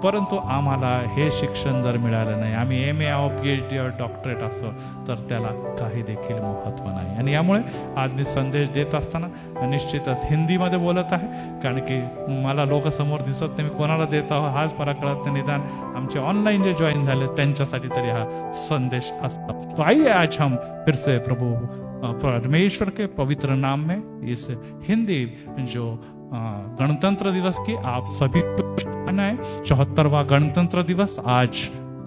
परंतु आम्हाला हे शिक्षण जर मिळालं नाही, आम्ही MA PhD और डॉक्टरेट असो तर त्याला काही देखील महत्त्व नाही. आणि यामुळे आज मी संदेश देत असताना निश्चितच हिंदीमध्ये बोलत आहे, कारण की मला लोक समोर दिसत नाही, मी कोणाला देत आहो हाच मला कळत नाही. निदान आमचे ऑनलाइन जे जॉईन झाले त्यांच्यासाठी तरी हा संदेश असतो. तो आइए आज हम फिर से प्रभु परमेश्वर के पवित्र नाम में इस हिंदी जो गणतंत्र दिवस की आप सभी को मनाएं. 74वां गणतंत्र दिवस आज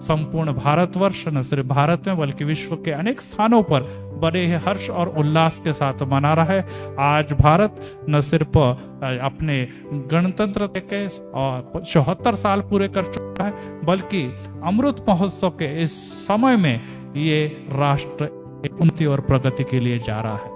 संपूर्ण भारतवर्ष, न सिर्फ भारत में बल्कि विश्व के अनेक स्थानों पर बड़े ही हर्ष और उल्लास के साथ मना रहा है. आज भारत न सिर्फ अपने गणतंत्र के 74 साल पूरे कर चुका है, बल्कि अमृत महोत्सव के इस समय में ये राष्ट्र उन्नति और प्रगति के लिए जा रहा है.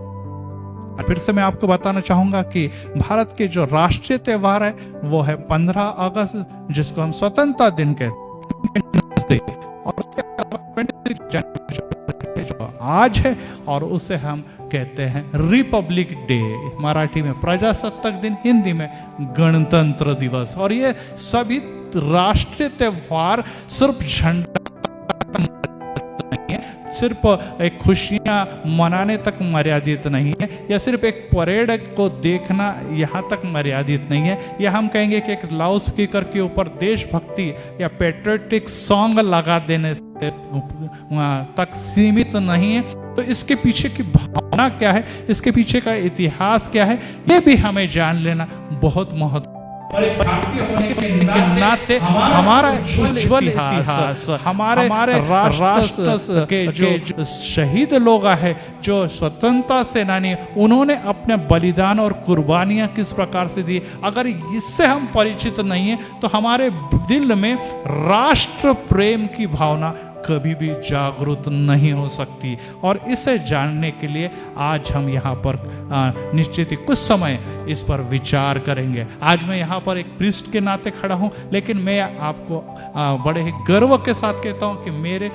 फिर से मैं आपको बताना चाहूंगा कि भारत के जो राष्ट्रीय त्योहार है वो है 15 अगस्त, जिसको हम स्वतंत्रता दिन कहते हैं, और उसके अलावा 26 जनवरी जो आज है और उसे हम कहते हैं रिपब्लिक डे, मराठी में प्रजासत्ताक दिन, हिंदी में गणतंत्र दिवस. और ये सभी राष्ट्रीय त्योहार सिर्फ झंडा सिर्फ एक खुशियां मनाने तक मर्यादित नहीं है, या सिर्फ एक परेड को देखना यहाँ तक मर्यादित नहीं है, या हम कहेंगे कि एक लाउड स्पीकर के ऊपर देशभक्ति या पेट्रियोटिक सॉन्ग लगा देने से तक सीमित नहीं है. तो इसके पीछे की भावना क्या है, इसके पीछे का इतिहास क्या है, ये भी हमें जान लेना बहुत महत्वपूर्ण. और एक भारतीय होने के नाते हमारा उज्जवल इतिहास, हमारे राष्ट्र के जो शहीद लोग हैं, जो स्वतंत्रता सेनानी, उन्होंने अपने बलिदान और कुर्बानियां किस प्रकार से दी, अगर इससे हम परिचित नहीं है तो हमारे दिल में राष्ट्र प्रेम की भावना कभी भी जागृत नहीं हो सकती. और इसे जानने के लिए आज हम यहाँ पर निश्चित ही कुछ समय इस पर विचार करेंगे. आज मैं यहाँ पर एक प्रीस्ट के नाते खड़ा हूँ, लेकिन मैं आपको बड़े ही गर्व के साथ कहता हूँ कि मेरे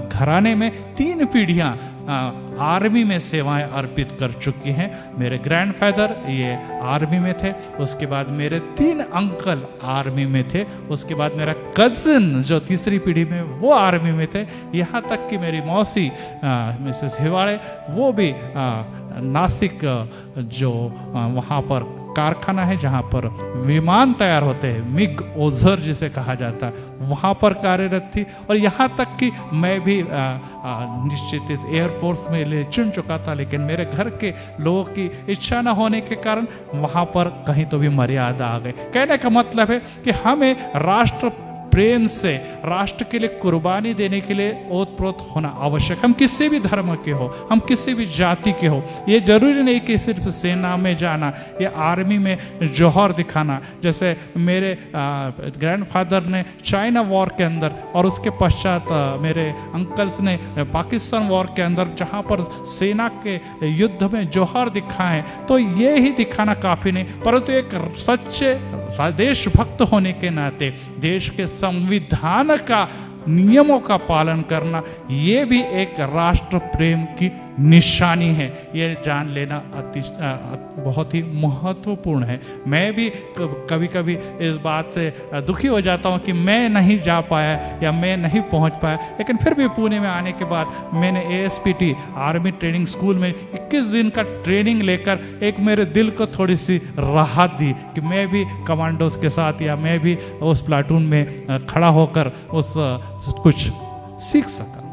घराने में 3 पीढ़ियाँ आर्मी में सेवाएं अर्पित कर चुकी हैं. मेरे ग्रैंडफादर ये आर्मी में थे, उसके बाद मेरे 3 अंकल आर्मी में थे, उसके बाद मेरा कजिन जो तीसरी पीढ़ी में वो आर्मी में थे, यहाँ तक कि मेरी मौसी मिसेस हिवाड़े वो भी नासिक जो वहाँ पर कारखाना है जहाँ पर विमान तैयार होते हैं, मिग ओझर जिसे कहा जाता है, वहाँ पर कार्यरत थी. और यहाँ तक कि मैं भी निश्चित इस एयरफोर्स में ले चुन चुका था, लेकिन मेरे घर के लोगों की इच्छा न होने के कारण वहाँ पर कहीं तो भी मर्यादा आ गई. कहने का मतलब है कि हमें राष्ट्र प्रेम से, राष्ट्र के लिए कुर्बानी देने के लिए ओतप्रोत होना आवश्यक. हम किसी भी धर्म के हो, हम किसी भी जाति के हो, ये जरूरी नहीं कि सिर्फ सेना में जाना या आर्मी में जौहर दिखाना. जैसे मेरे ग्रैंडफादर ने चाइना वॉर के अंदर और उसके पश्चात मेरे अंकल्स ने पाकिस्तान वॉर के अंदर जहाँ पर सेना के युद्ध में जौहर दिखाए, तो ये ही दिखाना काफ़ी नहीं, परंतु एक सच्चे देशभक्त होने के नाते देश के संविधान का नियमों का पालन करना, ये भी एक राष्ट्र प्रेम की निशानी है. ये जान लेना बहुत ही महत्वपूर्ण है. मैं भी कभी कभी इस बात से दुखी हो जाता हूँ कि मैं नहीं जा पाया या मैं नहीं पहुँच पाया, लेकिन फिर भी पुणे में आने के बाद मैंने ASPT आर्मी ट्रेनिंग स्कूल में 21 दिन का ट्रेनिंग लेकर एक मेरे दिल को थोड़ी सी राहत दी कि मैं भी कमांडोज के साथ या मैं भी उस प्लाटून में खड़ा होकर उस कुछ सीख सका.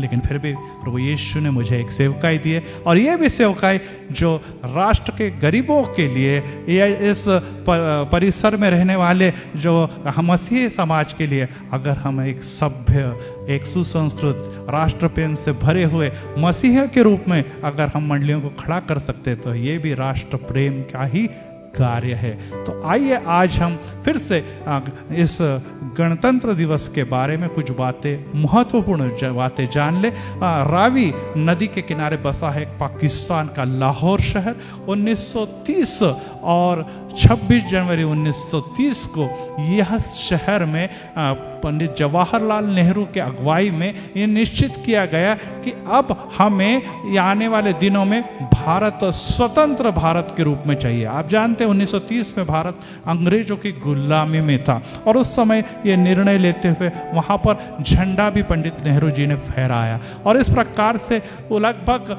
लेकिन फिर भी प्रभु यीशु ने मुझे एक सेवकाई दी है, और ये भी सेवकाई जो राष्ट्र के गरीबों के लिए या इस परिसर में रहने वाले जो मसीही समाज के लिए, अगर हम एक सभ्य, एक सुसंस्कृत, राष्ट्र प्रेम से भरे हुए मसीह के रूप में अगर हम मंडलियों को खड़ा कर सकते, तो ये भी राष्ट्र प्रेम का ही कार्य है. तो आइए आज हम फिर से इस गणतंत्र दिवस के बारे में कुछ बातें, महत्वपूर्ण बातें जान ले. रावी नदी के किनारे बसा है पाकिस्तान का लाहौर शहर. 1930 और 26 जनवरी 1930 को यह शहर में पंडित जवाहरलाल नेहरू के अगुवाई में ये निश्चित किया गया कि अब हमें आने वाले दिनों में भारत स्वतंत्र भारत के रूप में चाहिए। आप जानते हैं 1930 में भारत अंग्रेजों की गुलामी में था और उस समय ये निर्णय लेते हुए वहाँ पर झंडा भी पंडित नेहरू जी ने फहराया और इस प्रकार से वो लगभग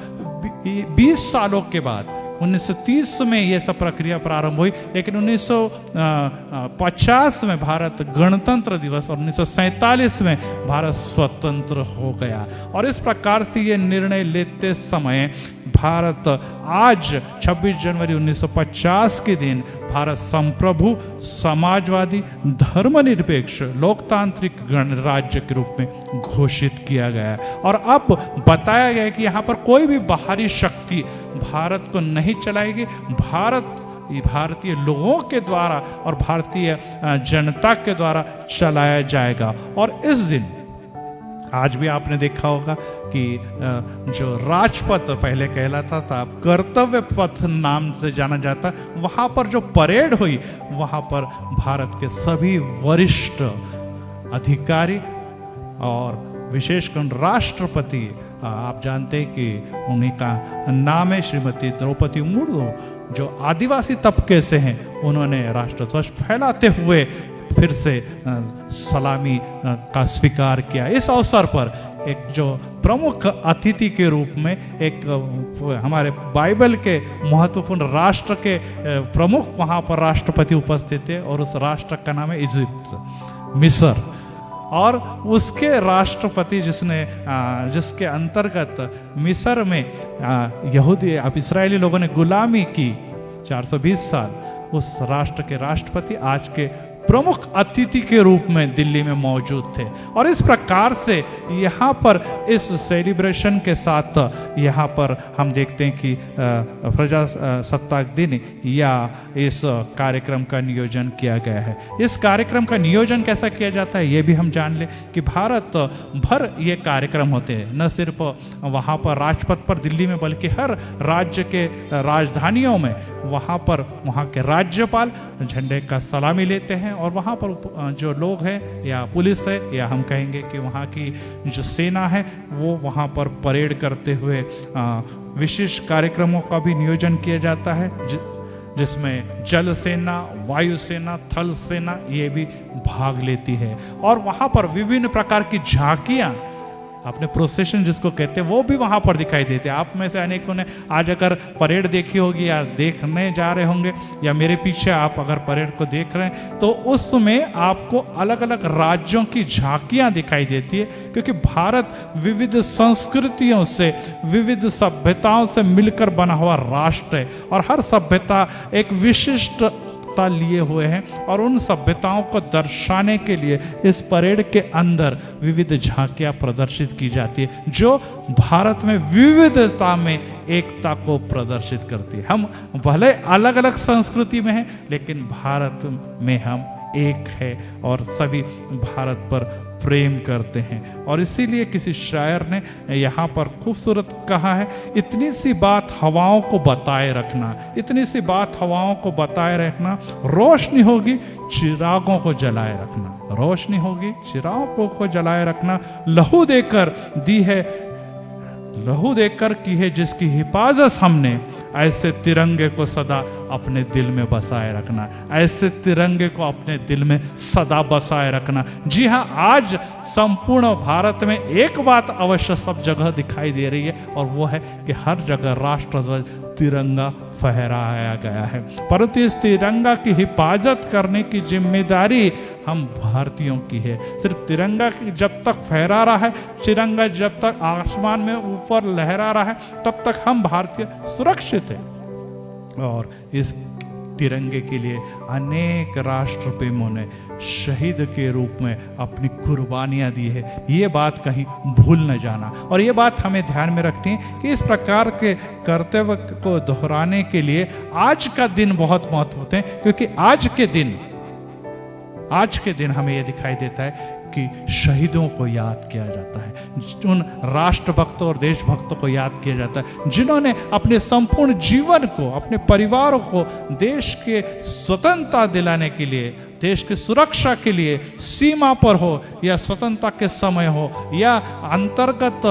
20 सालों के बाद 1930 में ये सब प्रक्रिया प्रारंभ हुई, लेकिन 1950 में भारत गणतंत्र दिवस और 1947 में भारत स्वतंत्र हो गया। और इस प्रकार से ये निर्णय लेते समय भारत आज 26 जनवरी 1950 के दिन भारत संप्रभु, समाजवादी, धर्मनिरपेक्ष, लोकतांत्रिक गणराज्य के रूप में घोषित किया गया और अब बताया गया कि यहाँ पर कोई भी बाहरी शक्ति भारत को नहीं चलाएगी। भारतीय लोगों के द्वारा और भारतीय जनता के द्वारा चलाया जाएगा। और इस दिन आज भी आपने देखा होगा कि जो राजपथ पहले कहलाता था अब कर्तव्य पथ नाम से जाना जाता, वहाँ पर जो परेड हुई वहाँ पर भारत के सभी वरिष्ठ अधिकारी और विशेषकर राष्ट्रपति, आप जानते हैं कि उन्हीं का नाम है श्रीमती द्रौपदी मुर्मू, जो आदिवासी तबके से हैं, उन्होंने राष्ट्रध्वज फहराते हुए फिर से सलामी का स्वीकार किया। इस अवसर पर एक जो प्रमुख अतिथि के रूप में एक हमारे बाइबल के महत्वपूर्ण राष्ट्र के प्रमुख वहाँ पर राष्ट्रपति उपस्थित थे और उस राष्ट्र का नाम है इजिप्ट, मिस्र। और उसके राष्ट्रपति जिसके अंतर्गत मिस्र में यहूदी अब इस्राएली लोगों ने गुलामी की 420 साल, उस राष्ट्र के राष्ट्रपति आज के प्रमुख अतिथि के रूप में दिल्ली में मौजूद थे। और इस प्रकार से यहाँ पर इस सेलिब्रेशन के साथ यहाँ पर हम देखते हैं कि प्रजासत्ताक दिन या इस कार्यक्रम का नियोजन किया गया है। इस कार्यक्रम का नियोजन कैसा किया जाता है ये भी हम जान लें कि भारत भर ये कार्यक्रम होते हैं, न सिर्फ वहाँ पर राजपथ पर दिल्ली में बल्कि हर राज्य के राजधानियों में वहाँ के राज्यपाल झंडे का सलामी लेते हैं और वहाँ पर जो लोग हैं या पुलिस है या हम कहेंगे कि वहाँ की जो सेना है वो वहाँ पर परेड करते हुए विशेष कार्यक्रमों का भी नियोजन किया जाता है, जिसमें जल सेना, वायु सेना, थल सेना ये भी भाग लेती है। और वहाँ पर विभिन्न प्रकार की झांकियाँ, आपने प्रोसेशन जिसको कहते हैं, वो भी वहाँ पर दिखाई देते हैं। आप में से अनेकों ने आज अगर परेड देखी होगी या देखने जा रहे होंगे या मेरे पीछे आप अगर परेड को देख रहे हैं तो उसमें आपको अलग अलग राज्यों की झांकियाँ दिखाई देती है, क्योंकि भारत विविध संस्कृतियों से, विविध सभ्यताओं से मिलकर बना हुआ राष्ट्र है और हर सभ्यता एक विशिष्ट लिए हुए हैं और उन सभ्यताओं को दर्शाने के लिए इस परेड के अंदर विविध झांकियां प्रदर्शित की जाती है, जो भारत में विविधता में एकता को प्रदर्शित करती है। हम भले अलग अलग संस्कृति में हैं, लेकिन भारत में हम एक है और सभी भारत पर प्रेम करते हैं। और इसीलिए किसी शायर ने यहाँ पर खूबसूरत कहा है, इतनी सी बात हवाओं को बताए रखना, इतनी सी बात हवाओं को बताए रखना, रोशनी होगी चिरागों को जलाए रखना, रोशनी होगी चिरागों को जलाए रखना, लहू देकर दी है, लहू देकर की है जिसकी हिफाजत हमने, ऐसे तिरंगे को सदा अपने दिल में बसाए रखना, ऐसे तिरंगे को अपने दिल में सदा बसाए रखना। जी हाँ, आज संपूर्ण भारत में एक बात अवश्य सब जगह दिखाई दे रही है और वो है कि हर जगह राष्ट्रध्वज तिरंगा फहराया गया है, परंतु इस तिरंगा की हिफाजत करने की जिम्मेदारी हम भारतीयों की है। सिर्फ तिरंगा जब तक फहरा रहा है, तिरंगा जब तक आसमान में ऊपर लहरा रहा है, तब तक हम भारतीय सुरक्षित हैं। और इस तिरंगे के लिए अनेक राष्ट्र प्रेमियों ने शहीद के रूप में अपनी कुर्बानियां दी है, ये बात कहीं भूल न जाना। और ये बात हमें ध्यान में रखनी है कि इस प्रकार के कर्तव्य को दोहराने के लिए आज का दिन बहुत महत्वपूर्ण है, क्योंकि आज के दिन हमें यह दिखाई देता है क्योंकि शहीदों को याद किया जाता है, उन राष्ट्रभक्तों और देशभक्तों को याद किया जाता है जिन्होंने अपने संपूर्ण जीवन को, अपने परिवारों को देश के स्वतंत्रता दिलाने के लिए, देश की सुरक्षा के लिए, सीमा पर हो या स्वतंत्रता के समय हो या अंतर्गत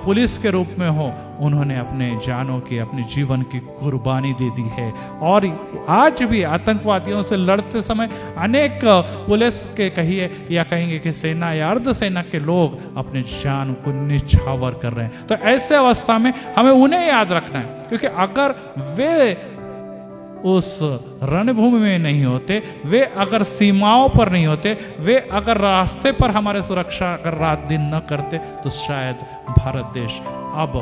पुलिस के रूप में हो, उन्होंने अपने जानों की, अपने जीवन की कुर्बानी दे दी है। और आज भी आतंकवादियों से लड़ते समय अनेक पुलिस के कहिए या कहेंगे कि सेना या अर्धसेना के लोग अपने जान को निछावर कर रहे हैं। तो ऐसे अवस्था में हमें उन्हें याद रखना है, क्योंकि अगर वे उस रणभूमि में नहीं होते, वे अगर सीमाओं पर नहीं होते, वे अगर रास्ते पर हमारे सुरक्षा अगर रात दिन न करते, तो शायद भारत देश अब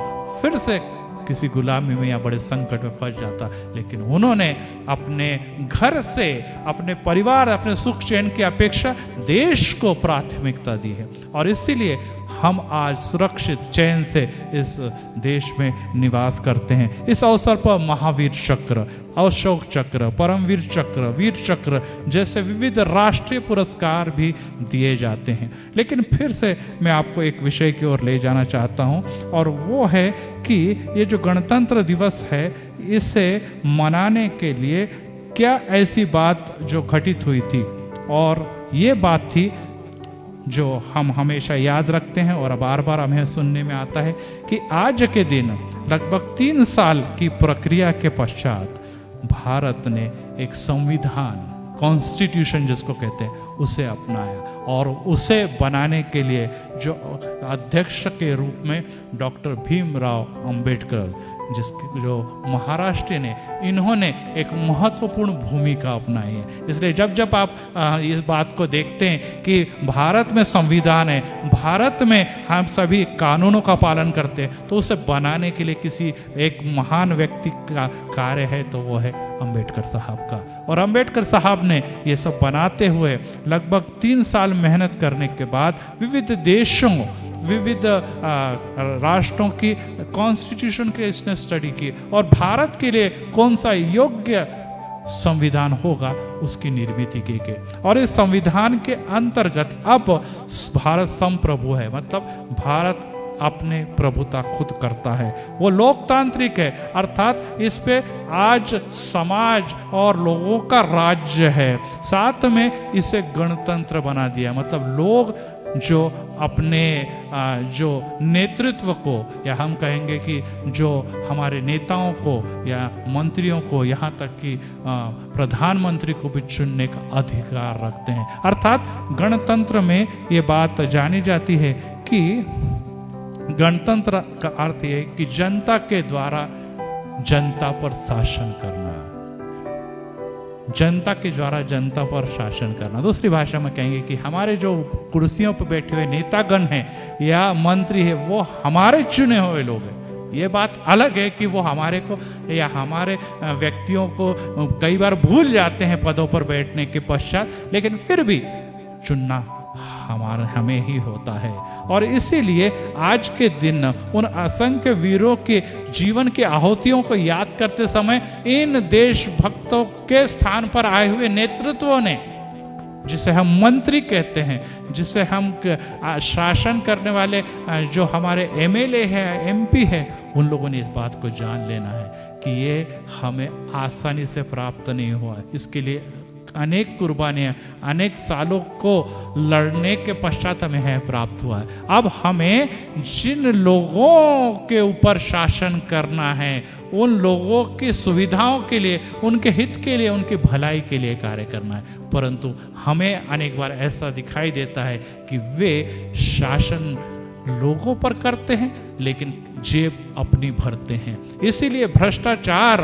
फिर से किसी गुलामी में या बड़े संकट में फंस जाता। लेकिन उन्होंने अपने घर से, अपने परिवार, अपने सुख चैन की अपेक्षा देश को प्राथमिकता दी है, और इसीलिए हम आज सुरक्षित चैन से इस देश में निवास करते हैं। इस अवसर पर महावीर चक्र, अशोक चक्र, परमवीर चक्र, वीर चक्र जैसे विविध राष्ट्रीय पुरस्कार भी दिए जाते हैं। लेकिन फिर से मैं आपको एक विषय की ओर ले जाना चाहता हूं, और वो है कि ये जो गणतंत्र दिवस है, इसे मनाने के लिए क्या ऐसी बात जो घटित हुई थी, और ये बात थी जो हम हमेशा याद रखते हैं और बार बार हमें सुनने में आता है कि आज के दिन लगभग 3 साल की प्रक्रिया के पश्चात भारत ने एक संविधान, कॉन्स्टिट्यूशन जिसको कहते हैं, उसे अपनाया, और उसे बनाने के लिए जो अध्यक्ष के रूप में डॉक्टर भीमराव अंबेडकर, जो महाराष्ट्र ने, इन्होंने एक महत्वपूर्ण भूमिका अपनाई है। इसलिए जब जब आप इस बात को देखते हैं कि भारत में संविधान है, भारत में हम सभी कानूनों का पालन करते हैं, तो उसे बनाने के लिए किसी एक महान व्यक्ति का कार्य है, तो वो है अंबेडकर साहब का। और अंबेडकर साहब ने ये सब बनाते हुए लगभग 3 साल मेहनत करने के बाद विविध देशों, विविध राष्ट्रों की कॉन्स्टिट्यूशन के इसने स्टडी की, और भारत के लिए कौन सा योग्य संविधान होगा उसकी निर्मित की गई। और इस संविधान के अंतर्गत अब भारत संप्रभु है, मतलब भारत अपने प्रभुता खुद करता है, वो लोकतांत्रिक है, अर्थात इस पे आज समाज और लोगों का राज्य है। साथ में इसे गणतंत्र बना दिया, मतलब लोग जो अपने जो नेतृत्व को, या हम कहेंगे कि जो हमारे नेताओं को या मंत्रियों को, यहाँ तक कि प्रधानमंत्री को भी चुनने का अधिकार रखते हैं। अर्थात गणतंत्र में ये बात जानी जाती है कि गणतंत्र का अर्थ है कि जनता के द्वारा जनता पर शासन करना, जनता के द्वारा जनता पर शासन करना। दूसरी भाषा में कहेंगे कि हमारे जो कुर्सियों पर बैठे हुए नेतागण हैं या मंत्री है, वो हमारे चुने हुए लोग हैं। ये बात अलग है कि वो हमारे को या हमारे व्यक्तियों को कई बार भूल जाते हैं पदों पर बैठने के पश्चात, लेकिन फिर भी चुनना हमें ही होता है। और इसीलिए आज के दिन उन असंख्य वीरों के जीवन की आहुतियों को याद करते समय इन देशभक्तों के स्थान पर आए हुए नेतृत्वों ने, जिसे हम मंत्री कहते हैं, जिसे हम शासन करने वाले जो हमारे एमएलए है, एमपी है, उन लोगों ने इस बात को जान लेना है कि ये हमें आसानी से प्राप्त नहीं हुआ है। इसके लिए अनेक कुर्बानियां, अनेक सालों को लड़ने के पश्चात हमें है प्राप्त हुआ है। अब हमें जिन लोगों के ऊपर शासन करना है, उन लोगों की सुविधाओं के लिए, उनके हित के लिए, उनकी भलाई के लिए कार्य करना है। परंतु हमें अनेक बार ऐसा दिखाई देता है कि वे शासन लोगों पर करते हैं, लेकिन जेब अपनी भरते हैं। इसीलिए भ्रष्टाचार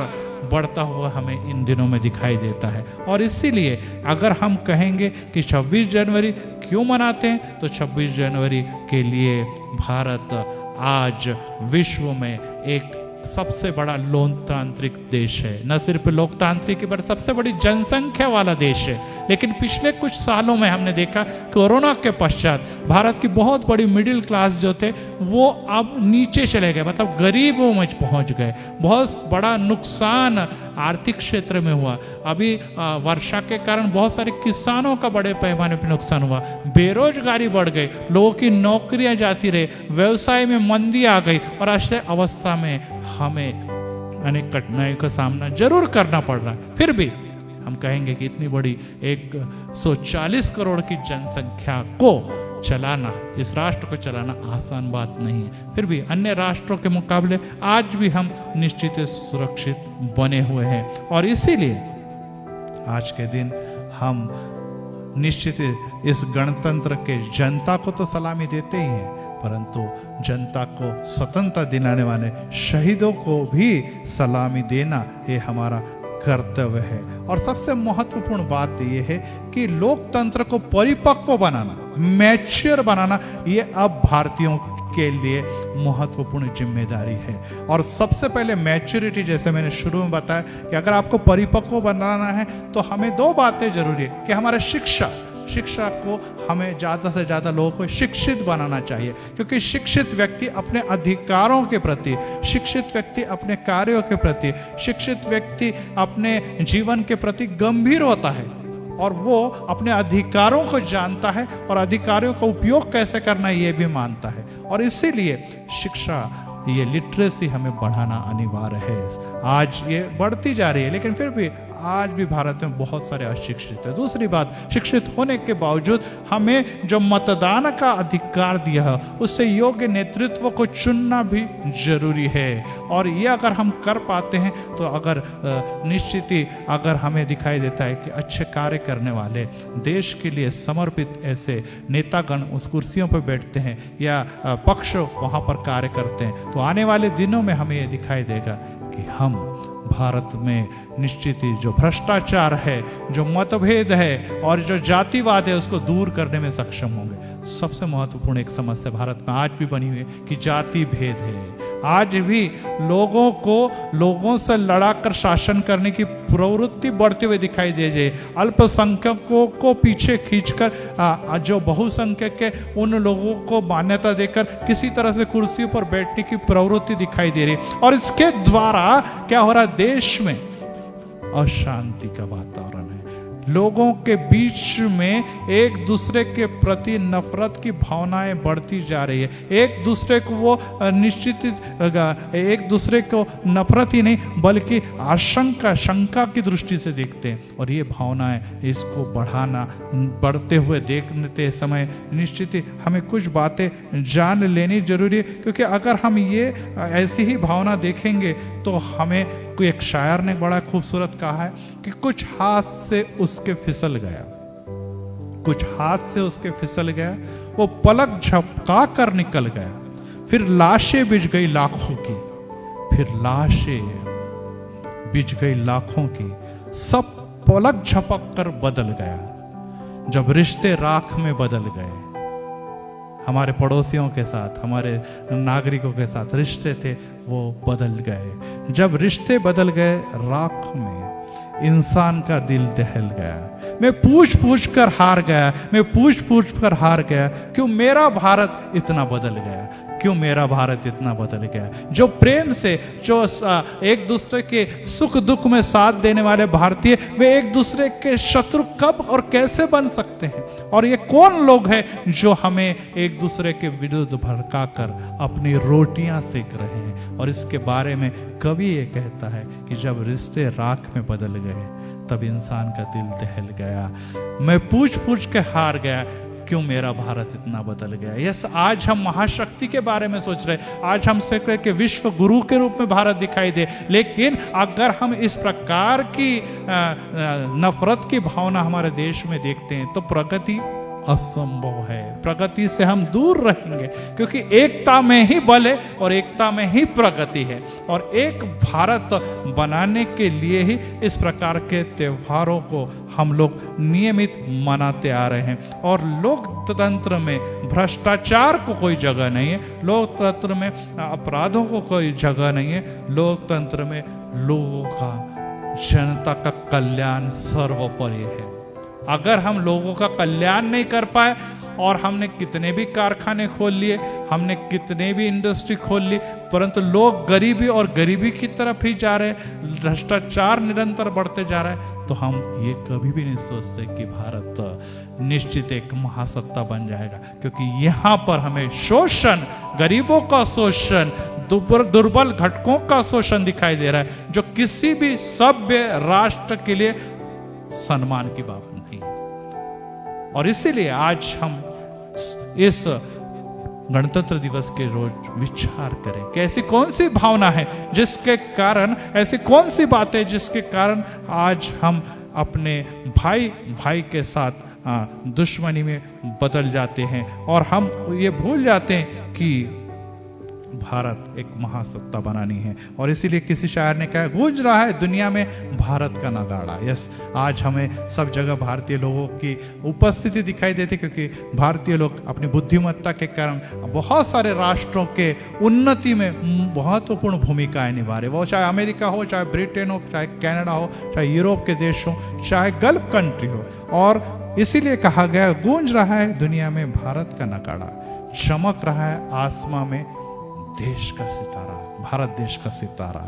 बढ़ता हुआ हमें इन दिनों में दिखाई देता है। और इसीलिए अगर हम कहेंगे कि 26 जनवरी क्यों मनाते हैं, तो 26 जनवरी के लिए भारत आज विश्व में एक सबसे बड़ा लोकतांत्रिक देश है, न सिर्फ लोकतांत्रिक पर सबसे बड़ी जनसंख्या वाला देश है। लेकिन पिछले कुछ सालों में हमने देखा कोरोना के पश्चात भारत की बहुत बड़ी मिडिल क्लास जो थे वो अब नीचे चले गए, मतलब गरीबों में पहुंच गए। बहुत बड़ा नुकसान आर्थिक क्षेत्र में हुआ। अभी वर्षा के कारण बहुत सारे किसानों का बड़े पैमाने पर नुकसान हुआ, बेरोजगारी बढ़ गई, लोगों की नौकरियां जाती रही, व्यवसाय में मंदी आ गई और ऐसे अवस्था में हमें अनेक कठिनाइयों का सामना जरूर करना पड़ रहा है। फिर भी हम कहेंगे कि इतनी बड़ी 140 करोड़ की जनसंख्या को चलाना, इस राष्ट्र को चलाना आसान बात नहीं है। फिर भी अन्य राष्ट्रों के मुकाबले आज भी हम निश्चित सुरक्षित बने हुए हैं और इसीलिए आज के दिन हम निश्चित इस गणतंत्र के जनता को तो सलामी देते ही हैं, परंतु जनता को स्वतंत्रता दिलाने वाले शहीदों को भी सलामी देना ये हमारा कर्तव्य है। और सबसे महत्वपूर्ण बात यह है कि लोकतंत्र को परिपक्व बनाना, मैच्योर बनाना, ये अब भारतीयों के लिए महत्वपूर्ण जिम्मेदारी है। और सबसे पहले मैच्योरिटी, जैसे मैंने शुरू में बताया कि अगर आपको परिपक्व बनाना है तो हमें दो बातें जरूरी है कि हमारा शिक्षा को हमें ज़्यादा से ज़्यादा लोगों को शिक्षित बनाना चाहिए, क्योंकि शिक्षित व्यक्ति अपने अधिकारों के प्रति, शिक्षित व्यक्ति अपने कार्यों के प्रति, शिक्षित व्यक्ति अपने जीवन के प्रति गंभीर होता है और वो अपने अधिकारों को जानता है और अधिकारों का उपयोग कैसे करना है ये भी मानता है। और इसीलिए शिक्षा, ये लिटरेसी हमें बढ़ाना अनिवार्य है। आज ये बढ़ती जा रही है लेकिन फिर भी आज भी भारत में बहुत सारे अशिक्षित है। दूसरी बात, शिक्षित होने के बावजूद हमें जो मतदान का अधिकार दिया है उससे योग्य नेतृत्व को चुनना भी जरूरी है। और ये अगर हम कर पाते हैं तो अगर निश्चित ही अगर हमें दिखाई देता है कि अच्छे कार्य करने वाले, देश के लिए समर्पित ऐसे नेतागण उस कुर्सियों पर बैठते हैं या पक्ष वहाँ पर कार्य करते हैं, तो आने वाले दिनों में हमें ये दिखाई देगा कि हम भारत में निश्चित ही जो भ्रष्टाचार है, जो मतभेद है और जो जातिवाद है उसको दूर करने में सक्षम होंगे। सबसे महत्वपूर्ण एक समस्या भारत में आज भी बनी हुई है कि जाति भेद है। आज भी लोगों से लड़ाकर शासन करने की प्रवृत्ति बढ़ते हुए दिखाई दे रही है। अल्पसंख्यकों को पीछे खींचकर जो बहुसंख्यक के उन लोगों को मान्यता देकर किसी तरह से कुर्सियों पर बैठने की प्रवृत्ति दिखाई दे रही है। और इसके द्वारा क्या हो रहा है, देश में अशांति का वातावरण है। लोगों के बीच में एक दूसरे के प्रति नफरत की भावनाएं बढ़ती जा रही है। एक दूसरे को वो निश्चित एक दूसरे को नफरत ही नहीं बल्कि शंका की दृष्टि से देखते हैं। और ये भावनाएं, इसको बढ़ते हुए देखते समय निश्चित ही हमें कुछ बातें जान लेनी जरूरी है, क्योंकि अगर हम ये ऐसी ही भावना देखेंगे तो हमें कोई एक शायर ने बड़ा खूबसूरत कहा है कि कुछ हाथ से उसके फिसल गया, कुछ हाथ से उसके फिसल गया, वो पलक झपका कर निकल गया, फिर लाशें बिछ गई लाखों की, फिर लाशें बिछ गई लाखों की, सब पलक झपक कर बदल गया। जब रिश्ते राख में बदल गए, हमारे पड़ोसियों के साथ, हमारे नागरिकों के साथ रिश्ते थे वो बदल गए। जब रिश्ते बदल गए, राख में इंसान का दिल दहल गया। मैं पूछ कर हार गया, मैं पूछ कर हार गया, क्यों मेरा भारत इतना बदल गया, क्यों मेरा भारत इतना बदल गया। जो प्रेम से, जो एक दूसरे के सुख दुख में साथ देने वाले भारतीय, वे एक दूसरे के शत्रु कब और कैसे बन सकते हैं। और ये कौन लोग हैं जो हमें एक दूसरे के विरुद्ध भड़काकर अपनी रोटियां सेक रहे हैं। और इसके बारे में कवि ये कहता है कि जब रिश्ते राख में बदल गए तब इंसान का दिल दहल गया। मैं पूछ के हार गया, क्यों मेरा भारत इतना बदल गया। यस, आज हम महाशक्ति के बारे में सोच रहे, आज हम सोच रहे कि विश्व गुरु के रूप में भारत दिखाई दे, लेकिन अगर हम इस प्रकार की नफरत की भावना हमारे देश में देखते हैं तो प्रगति असंभव है। प्रगति से हम दूर रहेंगे, क्योंकि एकता में ही बल है और एकता में ही प्रगति है। और एक भारत बनाने के लिए ही इस प्रकार के त्योहारों को हम लोग नियमित मनाते आ रहे हैं। और लोकतंत्र में भ्रष्टाचार को कोई जगह नहीं है, लोकतंत्र में अपराधों को कोई जगह नहीं है। लोकतंत्र में लोगों का, जनता का कल्याण सर्वोपरि है। अगर हम लोगों का कल्याण नहीं कर पाए, और हमने कितने भी कारखाने खोल लिए, हमने कितने भी इंडस्ट्री खोल ली, परंतु लोग गरीबी और गरीबी की तरफ ही जा रहे हैं, भ्रष्टाचार निरंतर बढ़ते जा रहा है, तो हम ये कभी भी नहीं सोचते कि भारत निश्चित एक महासत्ता बन जाएगा। क्योंकि यहाँ पर हमें शोषण, गरीबों का शोषण, दुर्बल घटकों का शोषण दिखाई दे रहा है, जो किसी भी सभ्य राष्ट्र के लिए सम्मान की बात नहीं। और इसीलिए आज हम इस गणतंत्र दिवस के रोज विचार करें कि ऐसी कौन सी भावना है जिसके कारण, ऐसी कौन सी बातें जिसके कारण आज हम अपने भाई भाई के साथ दुश्मनी में बदल जाते हैं, और हम ये भूल जाते हैं कि भारत एक महासत्ता बनानी है। और इसीलिए किसी शायर ने कहा, गूंज रहा है दुनिया में भारत का नगाड़ा। यस, आज हमें सब जगह भारतीय लोगों की उपस्थिति दिखाई देती, क्योंकि भारतीय लोग अपनी बुद्धिमत्ता के कारण बहुत सारे राष्ट्रों के उन्नति में महत्वपूर्ण भूमिकाएं निभा रहे, वो चाहे अमेरिका हो, चाहे ब्रिटेन हो, चाहे कनाडा हो, चाहे यूरोप के देश हो, चाहे गल्फ कंट्री हो। और इसीलिए कहा गया, गूंज रहा है दुनिया में भारत का नगाड़ा, चमक रहा है आसमां में देश का सितारा, भारत देश का सितारा।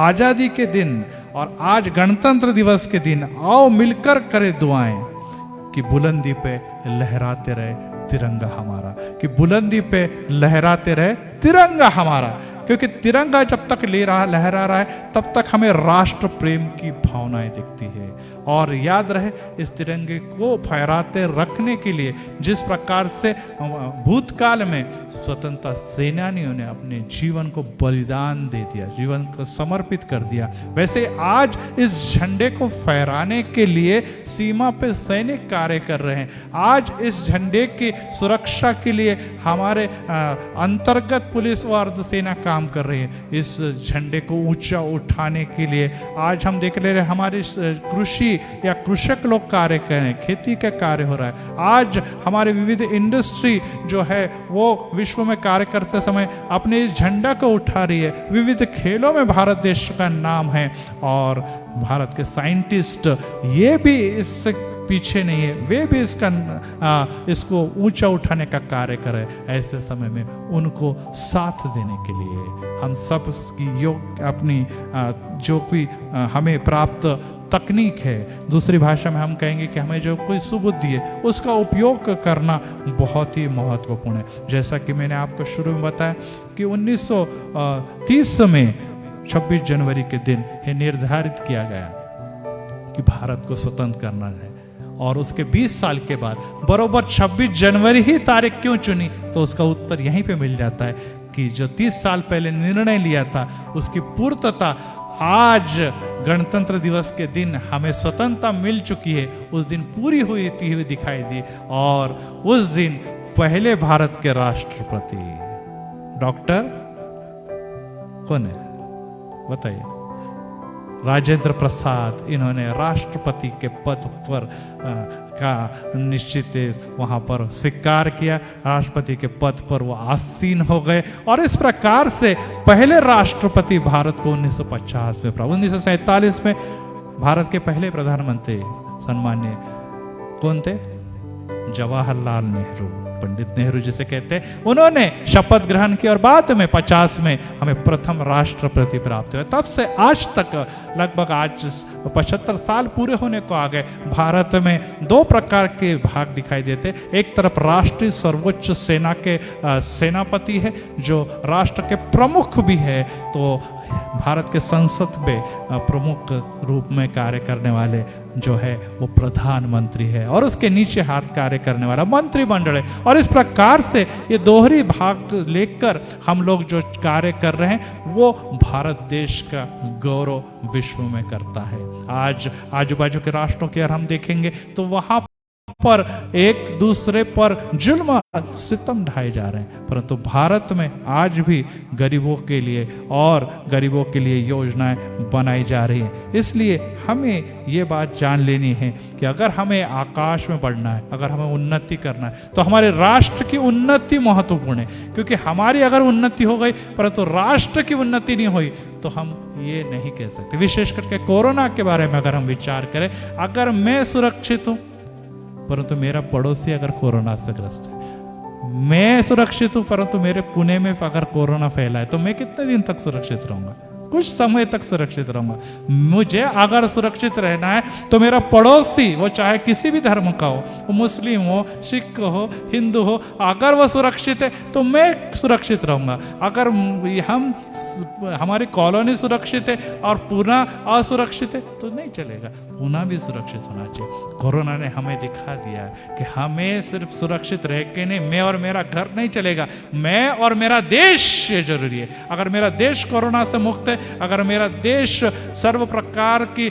आजादी के दिन और आज गणतंत्र दिवस के दिन आओ मिलकर करें दुआएं कि बुलंदी पे लहराते रहे तिरंगा हमारा, कि बुलंदी पे लहराते रहे तिरंगा हमारा। क्योंकि तिरंगा जब तक लहरा रहा है, तब तक हमें राष्ट्र प्रेम की भावनाएं दिखती है। और याद रहे, इस तिरंगे को फहराते रखने के लिए जिस प्रकार से भूतकाल में स्वतंत्रता सेनानियों ने अपने जीवन को बलिदान दे दिया, जीवन को समर्पित कर दिया, वैसे आज इस झंडे को फहराने के लिए सीमा पे सैनिक कार्य कर रहे हैं। आज इस झंडे की सुरक्षा के लिए हमारे अंतर्गत पुलिस व अर्धसेना काम कर रही है। इस झंडे को ऊंचा उठाने के लिए आज हम देख ले रहे हैं, हमारे कृषि या कृषक लोग कार्य कर रहे हैं, खेती का कार्य हो रहा है। आज हमारे विविध इंडस्ट्री जो है वो विश्व में कार्य करते समय अपने इस झंडा को उठा रही है। विविध खेलों में भारत देश का नाम है, और भारत के साइंटिस्ट ये भी इस पीछे नहीं है, वे भी इसको ऊंचा उठाने का कार्य करें। ऐसे समय में उनको साथ देने के लिए हम सब की योग अपनी जो भी हमें प्राप्त तकनीक है, दूसरी भाषा में हम कहेंगे कि हमें जो कोई सुबुद्धि है, उसका उपयोग करना बहुत ही महत्वपूर्ण है। जैसा कि मैंने आपको शुरू में बताया कि 1930 में 26 जनवरी के दिन यह निर्धारित किया गया कि भारत को स्वतंत्र करना है। और उसके 20 साल के बाद बरोबर 26 जनवरी ही तारीख क्यों चुनी, तो उसका उत्तर यहीं पे मिल जाता है कि जो 30 साल पहले निर्णय लिया था, उसकी पूर्तता आज गणतंत्र दिवस के दिन हमें स्वतंत्रता मिल चुकी है, उस दिन पूरी हुई दिखाई दी। और उस दिन पहले भारत के राष्ट्रपति डॉक्टर कौन है बताइए? राजेंद्र प्रसाद। इन्होंने राष्ट्रपति के पद पर का निश्चित वहां पर स्वीकार किया, राष्ट्रपति के पद पर वो आसीन हो गए। और इस प्रकार से पहले राष्ट्रपति भारत को 1950 में प्राप्त। 1947 में भारत के पहले प्रधानमंत्री सम्मान्य कौन थे? जवाहरलाल नेहरू, पंडित नेहरू जिसे कहते हैं, उन्होंने शपथ ग्रहण की और बाद में 50 में हमें प्रथम राष्ट्रपति प्राप्त हुए। तब से आज तक लगभग आज 75 साल पूरे होने को आ गए। भारत में दो प्रकार के भाग दिखाई देते, एक तरफ राष्ट्रीय सर्वोच्च सेना के सेनापति है जो राष्ट्र के प्रमुख भी है, तो भारत के संसद में प्रमुख रूप में कार्य करने वाले जो है वो प्रधानमंत्री है, और उसके नीचे हाथ कार्य करने वाला मंत्रिमंडल है। और इस प्रकार से ये दोहरी भाग लेकर हम लोग जो कार्य कर रहे हैं वो भारत देश का गौरव विश्व में करता है। आज आजू बाजू के राष्ट्रों की अगर हम देखेंगे तो वहां पर एक दूसरे पर जुल्म सितम ढाए जा रहे हैं। परंतु भारत में आज भी गरीबों के लिए और गरीबों के लिए योजनाएं बनाई जा रही हैं। इसलिए हमें ये बात जान लेनी है कि अगर हमें आकाश में बढ़ना है, अगर हमें उन्नति करना है, तो हमारे राष्ट्र की उन्नति महत्वपूर्ण है। क्योंकि हमारी अगर उन्नति हो गई परंतु राष्ट्र की उन्नति नहीं हुई तो हम ये नहीं कह सकते। विशेष करके कोरोना के बारे में अगर हम विचार करें, अगर मैं सुरक्षित हूं परंतु मेरा पड़ोसी अगर कोरोना से ग्रस्त है, मैं सुरक्षित हूं परंतु मेरे पुणे में अगर कोरोना फैला है, तो मैं कितने दिन तक सुरक्षित रहूंगा? कुछ समय तक सुरक्षित रहूंगा। मुझे अगर सुरक्षित रहना है तो मेरा पड़ोसी, वो चाहे किसी भी धर्म का हो, वो मुस्लिम हो, सिख हो, हिंदू हो, अगर वो सुरक्षित है तो मैं सुरक्षित रहूंगा। अगर हम हमारी कॉलोनी सुरक्षित है और पुणे असुरक्षित है तो नहीं चलेगा, पुणे भी सुरक्षित होना चाहिए। कोरोना ने हमें दिखा दिया कि हमें सिर्फ सुरक्षित रह के नहीं, मैं और मेरा घर नहीं चलेगा, मैं और मेरा देश ये जरूरी है। अगर मेरा देश कोरोना से मुक्त है, अगर मेरा देश सर्व प्रकार की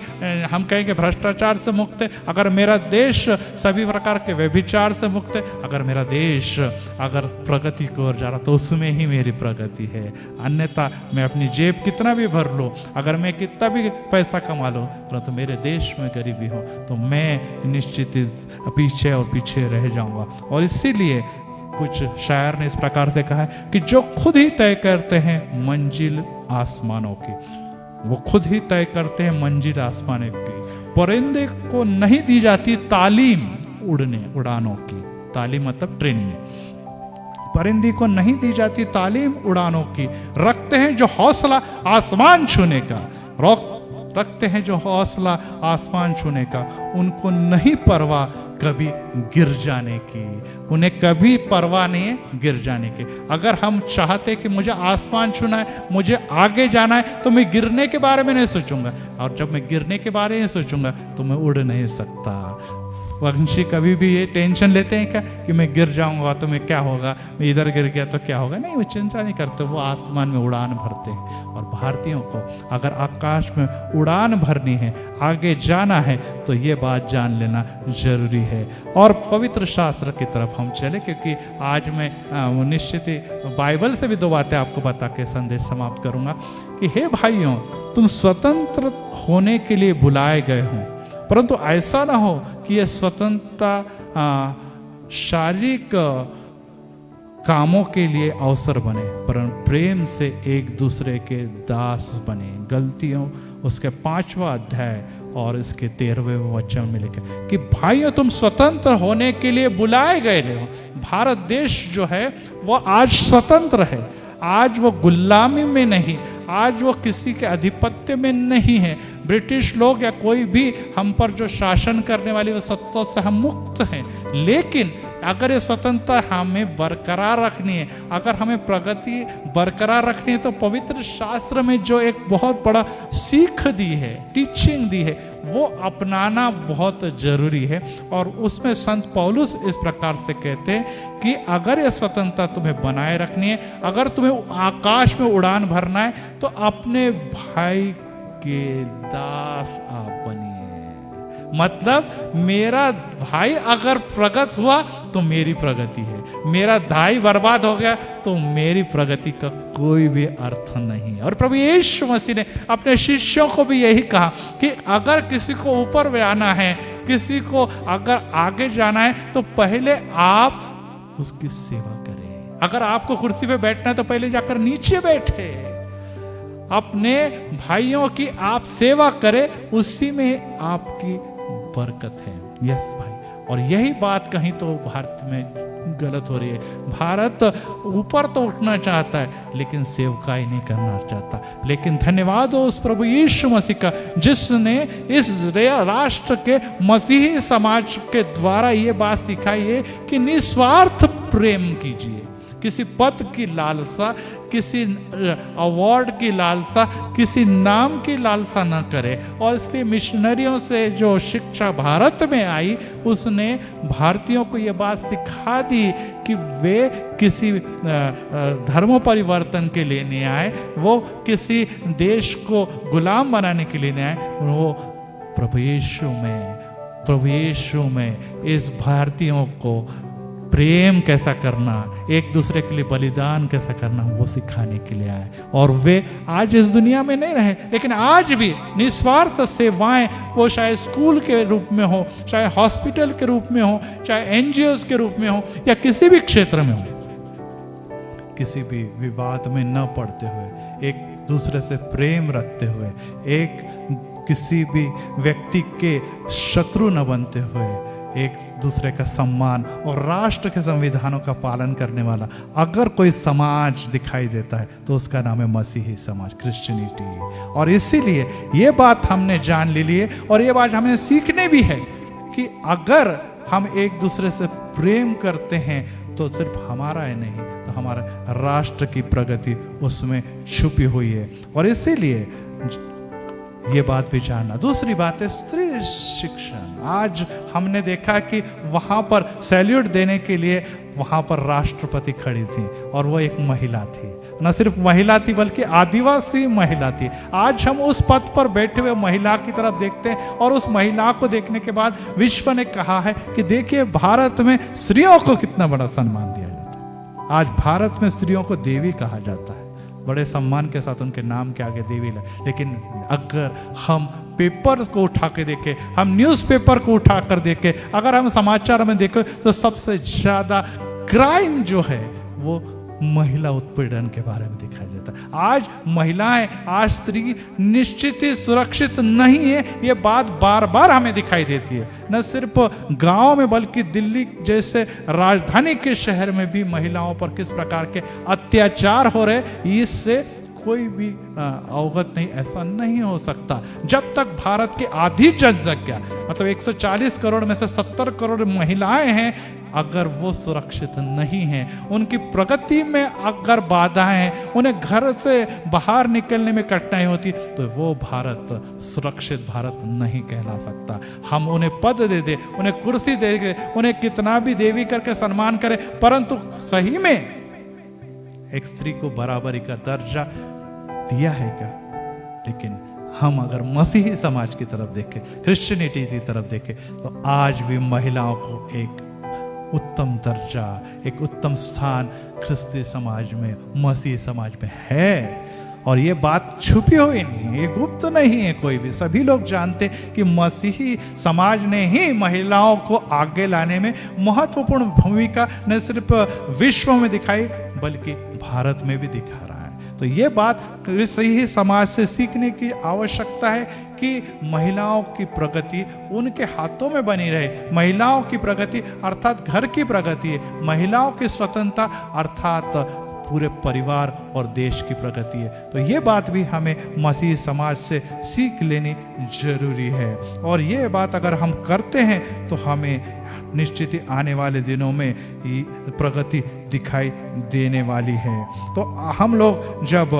हम कहेंगे भ्रष्टाचार से मुक्त है, अगर मेरा देश सभी प्रकार के व्यभिचार से मुक्त है, अगर मेरा देश अगर प्रगति की ओर जा रहा तो उसमें ही मेरी प्रगति है। अन्यथा मैं अपनी जेब कितना भी भर लूं, अगर मैं कितना भी पैसा कमा लूं, परंतु मेरे देश में गरीबी हो तो मैं निश्चित पीछे और पीछे रह जाऊंगा। और इसीलिए कुछ शायर ने इस प्रकार से कहा है कि जो खुद ही तय करते हैं मंजिल आसमानों की, वो खुद ही तय करते हैं मंजिल आसमानों की। परिंदे को नहीं दी जाती तालीम उड़ानों की, तालीम मतलब ट्रेनिंग। परिंदे को नहीं दी जाती तालीम उड़ानों की, रखते हैं जो हौसला आसमान छूने का, रखते हैं जो हौसला आसमान छूने का, उनको नहीं परवाह कभी गिर जाने की, उन्हें कभी परवाह नहीं है गिर जाने की। अगर हम चाहते कि मुझे आसमान छूना है, मुझे आगे जाना है, तो मैं गिरने के बारे में नहीं सोचूंगा, और जब मैं गिरने के बारे में सोचूंगा तो मैं उड़ नहीं सकता। पंछी कभी भी ये टेंशन लेते हैं क्या कि मैं गिर जाऊंगा तो मैं क्या होगा, मैं इधर गिर गया तो क्या होगा? नहीं, वो चिंता नहीं करते, वो आसमान में उड़ान भरते हैं। और भारतीयों को अगर आकाश में उड़ान भरनी है, आगे जाना है, तो ये बात जान लेना जरूरी है। और पवित्र शास्त्र की तरफ हम चले, क्योंकि आज मैं निश्चित ही बाइबल से भी 2 बातें आपको बता के संदेश समाप्त करूंगा कि हे भाइयों, तुम स्वतंत्र होने के लिए बुलाए गए हो, परंतु ऐसा ना हो कि यह स्वतंत्रता शारीरिक कामों के लिए अवसर बने, परंतु प्रेम से एक दूसरे के दास बने। गलतियों उसके 5वां अध्याय और इसके 13वें वचन में लिखा कि भाइयों, तुम स्वतंत्र होने के लिए बुलाए गए हो। भारत देश जो है वो आज स्वतंत्र है, आज वो गुलामी में नहीं, आज वो किसी के आधिपत्य में नहीं है। ब्रिटिश लोग या कोई भी हम पर जो शासन करने वाली वो सत्ता से हम मुक्त हैं। लेकिन अगर ये स्वतंत्रता हमें बरकरार रखनी है, अगर हमें प्रगति बरकरार रखनी है, तो पवित्र शास्त्र में जो एक बहुत बड़ा सीख दी है, टीचिंग दी है, वो अपनाना बहुत जरूरी है। और उसमें संत पौलुस इस प्रकार से कहते हैं कि अगर ये स्वतंत्रता तुम्हें बनाए रखनी है, अगर तुम्हें आकाश में उड़ान भरना है, तो अपने भाई के दास आप बनिए। मतलब मेरा भाई अगर प्रगत हुआ तो मेरी प्रगति है, मेरा भाई बर्बाद हो गया तो मेरी प्रगति का कोई भी अर्थ नहीं है। और प्रभु यीशु मसीह ने अपने शिष्यों को भी यही कहा कि अगर किसी को ऊपर आना है, किसी को अगर आगे जाना है, तो पहले आप उसकी सेवा करें। अगर आपको कुर्सी पे बैठना है तो पहले जाकर नीचे बैठे, अपने भाइयों की आप सेवा करें, उसी में आपकी बरकत है। यस भाई, और यही बात कहीं तो भारत में गलत हो रही है। भारत ऊपर तो उठना चाहता है लेकिन सेवकाई नहीं करना चाहता। लेकिन धन्यवाद हो उस प्रभु यीशु मसीह का, जिसने इस राष्ट्र के मसीही समाज के द्वारा ये बात सिखाई है कि निस्वार्थ प्रेम कीजिए। किसी पद की लालसा, किसी अवार्ड की लालसा, किसी नाम की लालसा न करे। और इसलिए मिशनरियों से जो शिक्षा भारत में आई, उसने भारतीयों को ये बात सिखा दी कि वे किसी धर्म परिवर्तन के लिए नहीं आए, वो किसी देश को गुलाम बनाने के लिए नहीं आए, वो प्रभु यीशु में प्रभु यीशु में इस भारतीयों को प्रेम कैसा करना, एक दूसरे के लिए बलिदान कैसा करना, वो सिखाने के लिए आए। और वे आज इस दुनिया में नहीं रहे, लेकिन आज भी निस्वार्थ सेवाएं, वो चाहे स्कूल के रूप में हो, चाहे हॉस्पिटल के रूप में हो, चाहे एनजीओ के रूप में हो, या किसी भी क्षेत्र में हो, किसी भी विवाद में न पड़ते हुए, एक दूसरे से प्रेम रखते हुए, एक किसी भी व्यक्ति के शत्रु न बनते हुए, एक दूसरे का सम्मान और राष्ट्र के संविधानों का पालन करने वाला अगर कोई समाज दिखाई देता है तो उसका नाम है मसीही समाज, क्रिश्चियनिटी। और इसीलिए ये बात हमने जान ली है और ये बात हमें सीखने भी है कि अगर हम एक दूसरे से प्रेम करते हैं तो सिर्फ हमारा ही नहीं, तो हमारा राष्ट्र की प्रगति उसमें छुपी हुई है। और इसीलिए ये बात भी जानना। दूसरी बात है स्त्री शिक्षण। आज हमने देखा कि वहां पर सैल्यूट देने के लिए वहां पर राष्ट्रपति खड़ी थी और वो एक महिला थी। न सिर्फ महिला थी बल्कि आदिवासी महिला थी। आज हम उस पद पर बैठे हुए महिला की तरफ देखते हैं और उस महिला को देखने के बाद विश्व ने कहा है कि देखिए भारत में स्त्रियों को कितना बड़ा सम्मान दिया जाता है। आज भारत में स्त्रियों को देवी कहा जाता है, बड़े सम्मान के साथ उनके नाम के आगे देवी लगे। लेकिन अगर हम पेपर को उठा के देखें, हम न्यूज़पेपर को उठा कर देखें, अगर हम समाचार में देखें तो सबसे ज्यादा क्राइम जो है वो महिला उत्पीड़न के बारे में दिखाई देता है। आज महिलाएं, आज स्त्री निश्चित ही सुरक्षित नहीं है, ये बात बार बार हमें दिखाई देती है। न सिर्फ गांव में बल्कि दिल्ली जैसे राजधानी के शहर में भी महिलाओं पर किस प्रकार के अत्याचार हो रहे, इससे कोई भी अवगत नहीं। ऐसा नहीं हो सकता जब तक भारत की आधी जनसंख्या, मतलब 140 करोड़ में से 70 करोड़ महिलाएं हैं, अगर वो सुरक्षित नहीं हैं, उनकी प्रगति में अगर बाधाएं हैं, उन्हें घर से बाहर निकलने में कठिनाई होती, तो वो भारत सुरक्षित भारत नहीं कहला सकता। हम उन्हें पद दे दे, उन्हें कुर्सी दे दे, उन्हें कितना भी देवी करके सम्मान करें, परंतु सही में एक स्त्री को बराबरी का दर्जा दिया है क्या? लेकिन हम अगर मसीही समाज की तरफ देखें, क्रिश्चियनिटी की तरफ देखें, तो आज भी महिलाओं को एक उत्तम दर्जा, एक उत्तम स्थान ख्रिस्ती समाज में, मसीही समाज में है। और ये बात छुपी हुई नहीं है, ये गुप्त नहीं है कोई भी। सभी लोग जानते कि मसीही समाज ने ही महिलाओं को आगे लाने में महत्वपूर्ण भूमिका न सिर्फ विश्व में दिखाई बल्कि भारत में भी दिखा रहा है। तो ये बात सही समाज से सीखने की आवश्यकता है कि महिलाओं की प्रगति उनके हाथों में बनी रहे। महिलाओं की प्रगति अर्थात घर की प्रगति है, महिलाओं की स्वतंत्रता अर्थात पूरे परिवार और देश की प्रगति है। तो ये बात भी हमें मसीह समाज से सीख लेनी जरूरी है। और ये बात अगर हम करते हैं तो हमें निश्चित ही आने वाले दिनों में प्रगति दिखाई देने वाली है। तो हम लोग जब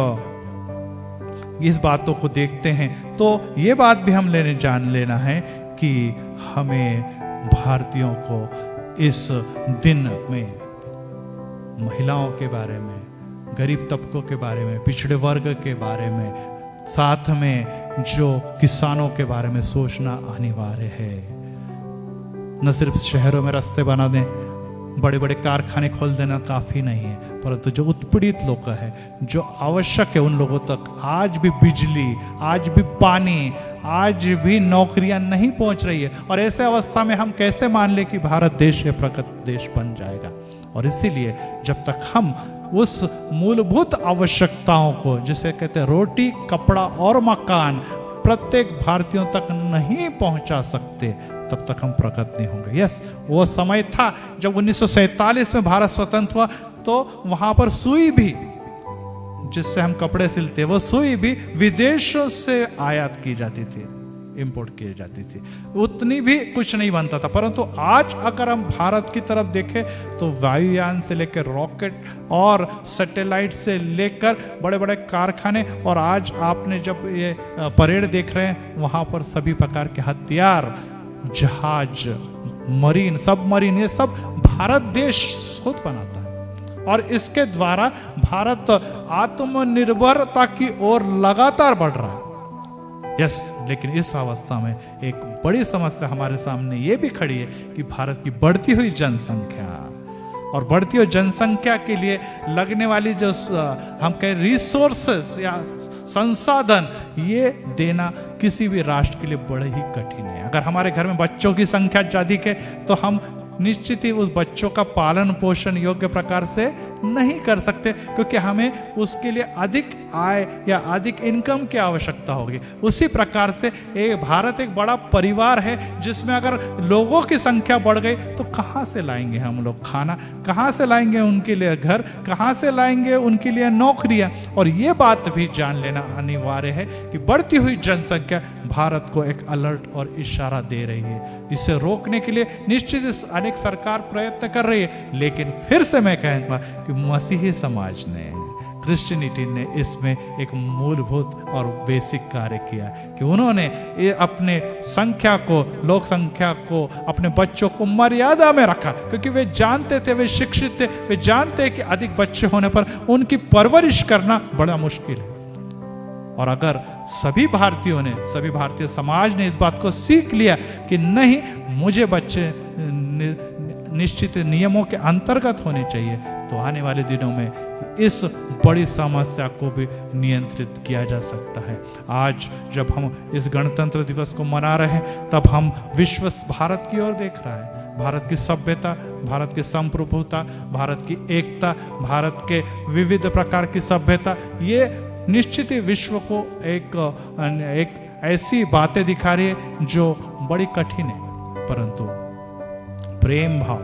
इस बातों को देखते हैं तो ये बात भी हम जान लेना है कि हमें भारतीयों को इस दिन में महिलाओं के बारे में, गरीब तबकों के बारे में, पिछड़े वर्ग के बारे में, साथ में जो किसानों के बारे में सोचना अनिवार्य है। न सिर्फ शहरों में रास्ते बना दें, बड़े बड़े कारखाने खोल देना काफ़ी नहीं है, परंतु जो उत्पीड़ित लोग हैं, जो आवश्यक है, उन लोगों तक आज भी बिजली, आज भी पानी, आज भी नौकरियां नहीं पहुंच रही है। और ऐसे अवस्था में हम कैसे मान ले कि भारत देश एक प्रगत देश बन जाएगा? और इसीलिए जब तक हम उस मूलभूत आवश्यकताओं को, जिसे कहते हैं रोटी, कपड़ा और मकान, प्रत्येक भारतीयों तक नहीं पहुंचा सकते, तब तक हम प्रगत नहीं होंगे। यस, वो समय था जब 1947 में भारत स्वतंत्र हुआ, तो वहां पर सुई भी, जिससे हम कपड़े सिलते, वो सुई भी विदेशों से आयात की जाती थी, इंपोर्ट की जाती थी, उतनी भी कुछ नहीं बनता था। परंतु आज अगर हम भारत की तरफ देखें तो वायुयान से लेकर रॉकेट और सैटेलाइट से लेकर बड़े बड़े कारखाने, और आज आपने जब ये परेड देख रहे हैं, वहां पर सभी प्रकार के हथियार, जहाज, मरीन, सबमरीन, ये सब भारत देश खुद बनाता है। और इसके द्वारा भारत आत्मनिर्भरता की ओर लगातार बढ़ रहा है। यस, लेकिन इस अवस्था में एक बड़ी समस्या हमारे सामने ये भी खड़ी है कि भारत की बढ़ती हुई जनसंख्या और बढ़ती हुई जनसंख्या के लिए लगने वाली जो हम कहें रिसोर्सेस या संसाधन, ये देना किसी भी राष्ट्र के लिए बड़े ही कठिन है। अगर हमारे घर में बच्चों की संख्या अधिक है तो हम निश्चित ही उस बच्चों का पालन पोषण योग्य प्रकार से नहीं कर सकते, क्योंकि हमें उसके लिए अधिक आय या अधिक इनकम की आवश्यकता होगी। उसी प्रकार से भारत एक बड़ा परिवार है जिसमें अगर लोगों की संख्या बढ़ गई तो कहाँ से लाएंगे हम लोग खाना, कहाँ से लाएंगे उनके लिए घर, कहाँ से लाएंगे उनके लिए नौकरियां। और ये बात भी जान लेना अनिवार्य है कि बढ़ती हुई जनसंख्या भारत को एक अलर्ट और इशारा दे रही है। इसे रोकने के लिए निश्चित अनेक सरकार प्रयत्न कर रही है, लेकिन फिर से मैं कहूंगा कि मसीही समाज ने, क्रिश्चियनिटी ने इसमें एक मूलभूत और बेसिक कार्य किया कि उन्होंने ये अपने संख्या को, लोक संख्या को, अपने बच्चों को मर्यादा में रखा, क्योंकि वे जानते थे, वे शिक्षित थे, वे जानते हैं कि अधिक बच्चे होने पर उनकी परवरिश करना बड़ा मुश्किल है। और अगर सभी भारतीयों ने, सभी भारतीय समाज ने इस बात को सीख लिया कि नहीं, मुझे बच्चे निश्चित नियमों के अंतर्गत होने चाहिए, तो आने वाले दिनों में इस बड़ी समस्या को भी नियंत्रित किया जा सकता है। आज जब हम इस गणतंत्र दिवस को मना रहे हैं, तब हम विश्व भारत की ओर देख रहा है। भारत की सभ्यता, भारत की संप्रभुता, भारत की एकता, भारत के विविध प्रकार की सभ्यता, ये निश्चित ही विश्व को एक ऐसी बातें दिखा रही है जो बड़ी कठिन है, परंतु प्रेम भाव,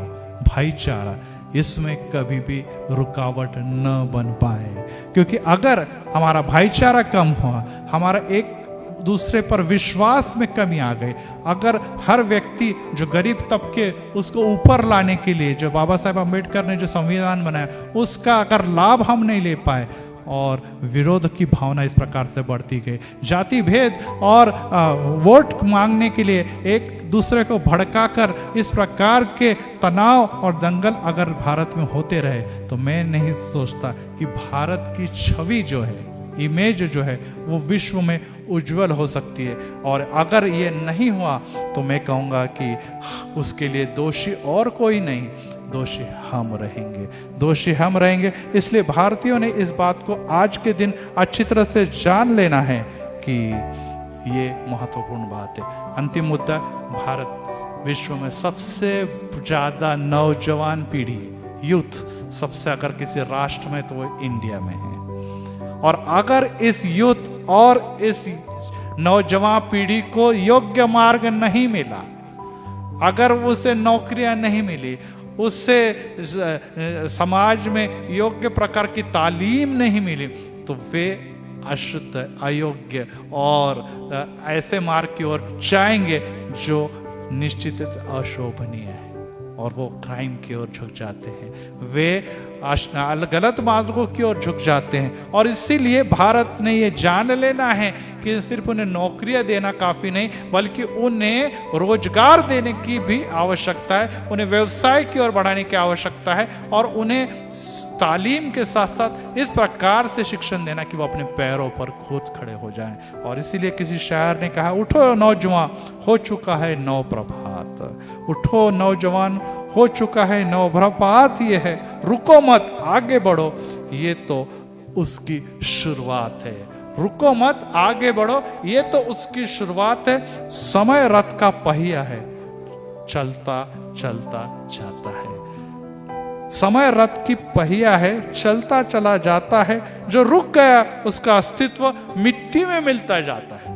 भाईचारा, इसमें कभी भी रुकावट न बन पाए। क्योंकि अगर हमारा भाईचारा कम हुआ, हमारा एक दूसरे पर विश्वास में कमी आ गई, अगर हर व्यक्ति जो गरीब तबके, उसको ऊपर लाने के लिए जो बाबा साहेब अम्बेडकर ने जो संविधान बनाया, उसका अगर लाभ हम नहीं ले पाए, और विरोध की भावना इस प्रकार से बढ़ती गई, जाति भेद और वोट मांगने के लिए एक दूसरे को भड़काकर इस प्रकार के तनाव और दंगल अगर भारत में होते रहे, तो मैं नहीं सोचता कि भारत की छवि जो है, इमेज जो है, वो विश्व में उज्जवल हो सकती है। और अगर ये नहीं हुआ तो मैं कहूँगा कि उसके लिए दोषी और कोई नहीं, दोषी हम रहेंगे, दोषी हम रहेंगे। इसलिए भारतीयों ने इस बात को आज के दिन अच्छी तरह से जान लेना है कि ये महत्वपूर्ण बात है। अंतिम मुद्दा, भारत विश्व में सबसे ज्यादा नौजवान पीढ़ी, यूथ, सबसे अगर किसी राष्ट्र में तो वो इंडिया में है। और अगर इस यूथ और इस नौजवान पीढ़ी को योग्य मार्ग नहीं मिला, अगर उसे नौकरियां नहीं मिली, उससे समाज में योग्य प्रकार की तालीम नहीं मिली, तो वे अशुद्ध, अयोग्य और ऐसे मार्ग की ओर जाएंगे जो निश्चित अशोभनीय है, और वो क्राइम की ओर झुक जाते हैं, वे गलत मार्गों की ओर झुक जाते हैं। और इसीलिए भारत ने ये जान लेना है कि सिर्फ उन्हें नौकरियां देना काफी नहीं, बल्कि उन्हें रोजगार देने की भी आवश्यकता है, उन्हें व्यवसाय की ओर बढ़ाने की आवश्यकता है, और उन्हें तालीम के साथ साथ इस प्रकार से शिक्षण देना कि वो अपने पैरों पर खुद खड़े हो जाएं। और इसीलिए किसी शायर ने कहा, उठो नौजवान, हो चुका है नौ प्रभात, उठो नौजवान, हो चुका है नौ प्रभात, ये है, रुको मत, आगे बढ़ो, ये तो उसकी शुरुआत है। रुको मत, आगे बढ़ो, ये तो उसकी शुरुआत है। समय रथ का पहिया है, चलता चलता जाता है। समय रथ की पहिया है, चलता चला जाता है। जो रुक गया उसका अस्तित्व मिट्टी में मिलता जाता है।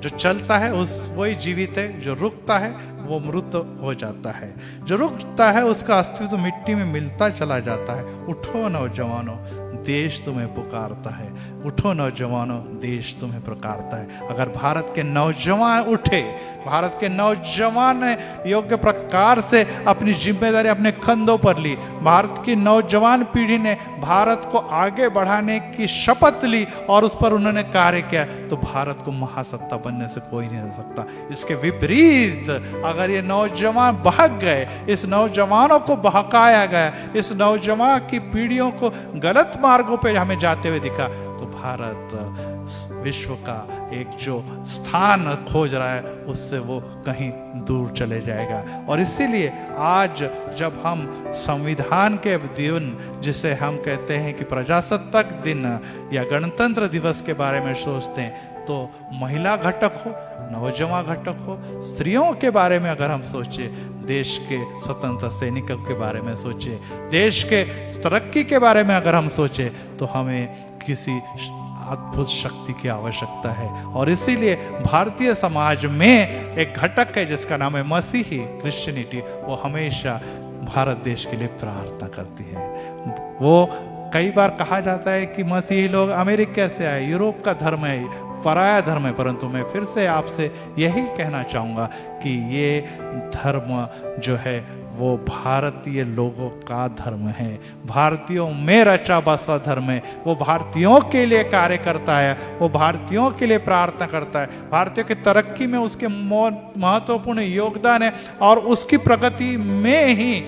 जो चलता है उस वही जीवित है, जो रुकता है वो मृत हो जाता है। जो रुकता है उसका अस्तित्व मिट्टी में मिलता चला जाता है। उठो नौजवानों, देश तुम्हें पुकारता है। उठो नौजवानों, देश तुम्हें पुकारता है। अगर भारत के नौजवान उठे, भारत के नौजवान ने योग्य प्रकार से अपनी जिम्मेदारी अपने कंधों पर ली, भारत की नौजवान पीढ़ी ने भारत को आगे बढ़ाने की शपथ ली और उस पर उन्होंने कार्य किया, तो भारत को महासत्ता बनने से कोई नहीं रह सकता। इसके विपरीत अगर ये नौजवान बहक गए, इस नौजवानों को बहकाया गया, इस नौजवान की पीढ़ियों को गलत मार्गों पे हमें जाते हुए दिखा, तो भारत विश्व का एक जो स्थान खोज रहा है उससे वो कहीं दूर चले जाएगा। और इसीलिए आज जब हम संविधान के दिन, जिसे हम कहते हैं कि प्रजासत्ताक दिन या गणतंत्र दिवस के बारे में सोचते हैं, तो महिला घटक हो, नौजवान घटक हो, स्त्रियों के बारे में अगर हम सोचे, देश के स्वतंत्र सैनिकों के बारे में सोचे, देश के तरक्की के बारे में अगर हम सोचे, तो हमें किसी अद्भुत शक्ति की आवश्यकता है। और इसीलिए भारतीय समाज में एक घटक है जिसका नाम है मसीही क्रिश्चियनिटी। वो हमेशा भारत देश के लिए प्रार्थना करती है। वो कई बार कहा जाता है कि मसीही लोग अमेरिका से आए, यूरोप का धर्म है, पराया धर्म है, परंतु मैं फिर से आपसे यही कहना चाहूँगा कि ये धर्म जो है वो भारतीय लोगों का धर्म है, भारतीयों में रचा बसा धर्म है। वो भारतीयों के लिए कार्य करता है, वो भारतीयों के लिए प्रार्थना करता है। भारतीयों की तरक्की में उसके महत्वपूर्ण योगदान है और उसकी प्रगति में ही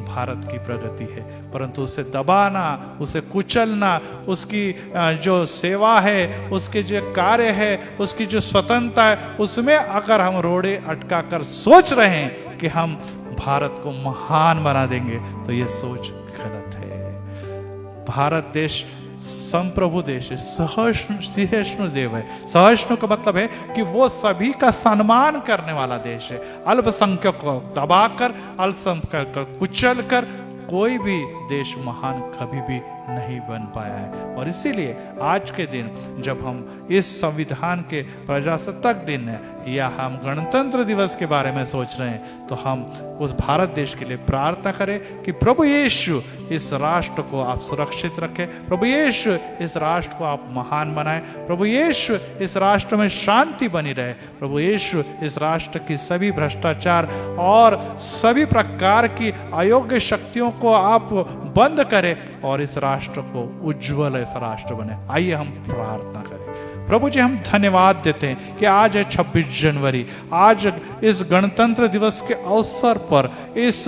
भारत की प्रगति है। परंतु उसे दबाना, उसे कुचलना, उसकी जो सेवा है, उसके जो कार्य है, उसकी जो स्वतंत्रता है, उसमें अगर हम रोड़े अटका कर सोच रहे हैं कि हम भारत को महान बना देंगे, तो ये सोच गलत है। भारत देश संप्रभु देश है, सहिष्णु देव है। सहिष्णु का मतलब है कि वो सभी का सम्मान करने वाला देश है। अल्पसंख्यक को दबाकर, अल्पसंख्यक को कुचल कर कोई भी देश महान कभी भी नहीं बन पाया है। और इसीलिए आज के दिन जब हम इस संविधान के प्रजासत्ताक दिन है या हम गणतंत्र दिवस के बारे में सोच रहे हैं, तो हम उस भारत देश के लिए प्रार्थना करें कि प्रभु यीशु इस राष्ट्र को आप सुरक्षित रखें, प्रभु यीशु इस राष्ट्र को आप महान बनाएं, प्रभु यीशु इस राष्ट्र में शांति बनी रहे, प्रभु यीशु इस राष्ट्र की सभी भ्रष्टाचार और सभी प्रकार की अयोग्य शक्तियों को आप बंद करें और इस राष्ट्र को उज्जवल ऐसा राष्ट्र बने। आइए हम प्रार्थना करें। प्रभु जी, हम धन्यवाद देते हैं कि आज है 26 जनवरी। आज इस गणतंत्र दिवस के अवसर पर इस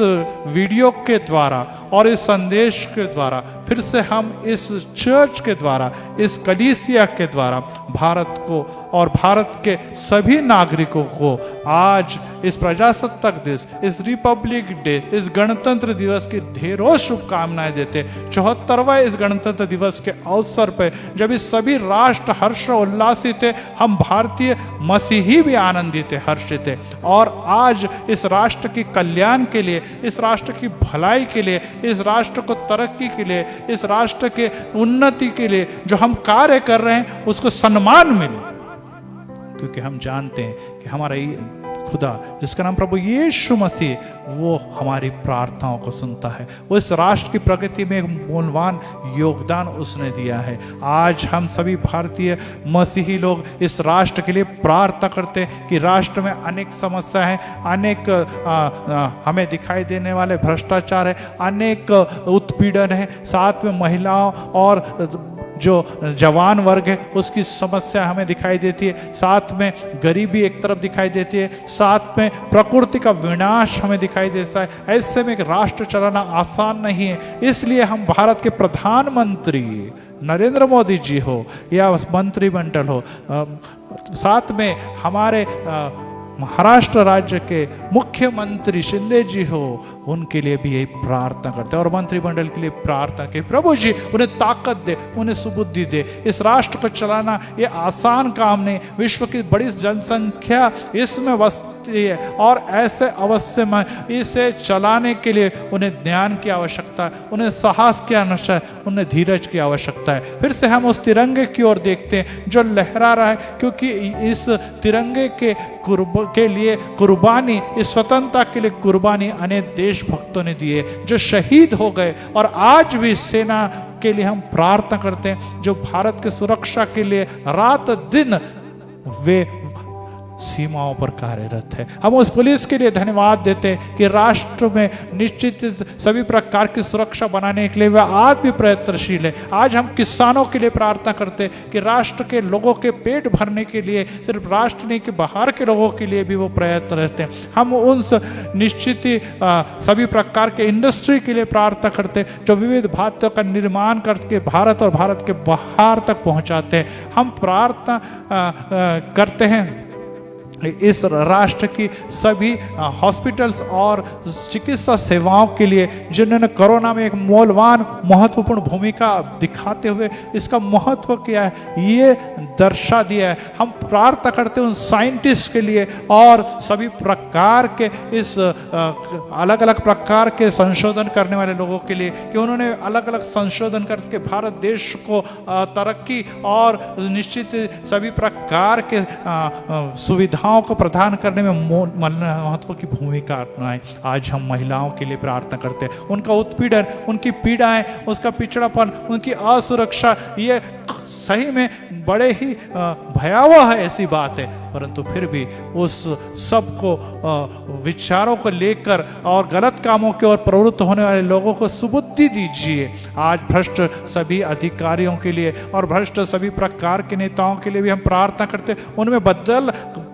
वीडियो के द्वारा और इस संदेश के द्वारा फिर से हम इस चर्च के द्वारा, इस कलीसिया के द्वारा भारत को और भारत के सभी नागरिकों को आज इस प्रजासत्ताक दिवस, इस रिपब्लिक डे, इस गणतंत्र दिवस की ढेरों शुभकामनाएं देते। 74वां इस गणतंत्र दिवस के अवसर पर जब इस सभी राष्ट्र हर्ष उल्लासित है, हम भारतीय मसीही भी आनंदित है, हर्षित है। और आज इस राष्ट्र की कल्याण के लिए, इस राष्ट्र की भलाई के लिए, इस राष्ट्र को तरक्की के लिए, इस राष्ट्र के उन्नति के लिए जो हम कार्य कर रहे हैं उसको सम्मान मिले, क्योंकि हम जानते हैं कि हमारा खुदा जिसका नाम प्रभु यीशु मसीह, वो हमारी प्रार्थनाओं को सुनता है। वो इस राष्ट्र की प्रगति में एक मूल्यवान योगदान उसने दिया है। आज हम सभी भारतीय मसीही लोग इस राष्ट्र के लिए प्रार्थना करते हैं कि राष्ट्र में अनेक समस्या है, अनेक हमें दिखाई देने वाले भ्रष्टाचार है, अनेक उत्पीड़न है, साथ में महिलाओं और जो जवान वर्ग है उसकी समस्या हमें दिखाई देती है, साथ में गरीबी एक तरफ दिखाई देती है, साथ में प्रकृति का विनाश हमें दिखाई देता है। ऐसे में एक राष्ट्र चलाना आसान नहीं है। इसलिए हम भारत के प्रधानमंत्री नरेंद्र मोदी जी हो या मंत्रिमंडल हो, साथ में हमारे महाराष्ट्र राज्य के मुख्यमंत्री शिंदे जी हो, उनके लिए भी यही प्रार्थना करते हैं और मंत्रिमंडल के लिए प्रार्थना के प्रभु जी उन्हें ताकत दे, उन्हें सुबुद्धि दे। इस राष्ट्र को चलाना ये आसान काम नहीं। विश्व की बड़ी जनसंख्या इसमें बसती है और ऐसे अवश्य में इसे चलाने के लिए उन्हें ज्ञान की आवश्यकता है, उन्हें साहस की आवश्यकता है, उन्हें धीरज की आवश्यकता है। फिर से हम उस तिरंगे की ओर देखते हैं जो लहरा रहा है, क्योंकि इस तिरंगे के लिए कुर्बानी, इस स्वतंत्रता के लिए कुर्बानी अनेक देशभक्तों ने दिए जो शहीद हो गए। और आज भी सेना के लिए हम प्रार्थना करते हैं जो भारत की सुरक्षा के लिए रात दिन वे सीमाओं पर कार्यरत है। हम उस पुलिस के लिए धन्यवाद देते हैं कि राष्ट्र में निश्चित सभी प्रकार की सुरक्षा बनाने के लिए वह आज भी प्रयत्नशील है। आज हम किसानों के लिए प्रार्थना करते हैं कि राष्ट्र के लोगों के पेट भरने के लिए, सिर्फ राष्ट्र नहीं कि बाहर के लोगों के लिए भी वो प्रयत्न रहते हैं। हम उन निश्चित सभी प्रकार के इंडस्ट्री के लिए प्रार्थना करते हैं जो विविध भातों का निर्माण करके भारत और भारत के बाहर तक पहुंचाते हैं। हम प्रार्थना करते हैं इस राष्ट्र की सभी हॉस्पिटल्स और चिकित्सा सेवाओं के लिए जिन्होंने कोरोना में एक मूल्यवान महत्वपूर्ण भूमिका दिखाते हुए इसका महत्व क्या है ये दर्शा दिया है। हम प्रार्थना करते हैं उन साइंटिस्ट के लिए और सभी प्रकार के इस अलग अलग प्रकार के संशोधन करने वाले लोगों के लिए कि उन्होंने अलग अलग संशोधन करके भारत देश को तरक्की और निश्चित सभी प्रकार के सुविधाओं को प्रदान करने में महत्व की भूमिका अपनाए। आज हम महिलाओं के लिए प्रार्थना करते हैं, उनका उत्पीड़न, उनकी पीड़ाएं, उसका पिछड़ापन, उनकी असुरक्षा, ये सही में बड़े ही भयावह है ऐसी बात है, परंतु फिर भी उस सब को विचारों को लेकर और गलत कामों की ओर प्रवृत्त होने वाले लोगों को सुबुद्धि दीजिए। आज भ्रष्ट सभी अधिकारियों के लिए और भ्रष्ट सभी प्रकार के नेताओं के लिए भी हम प्रार्थना करते, उनमें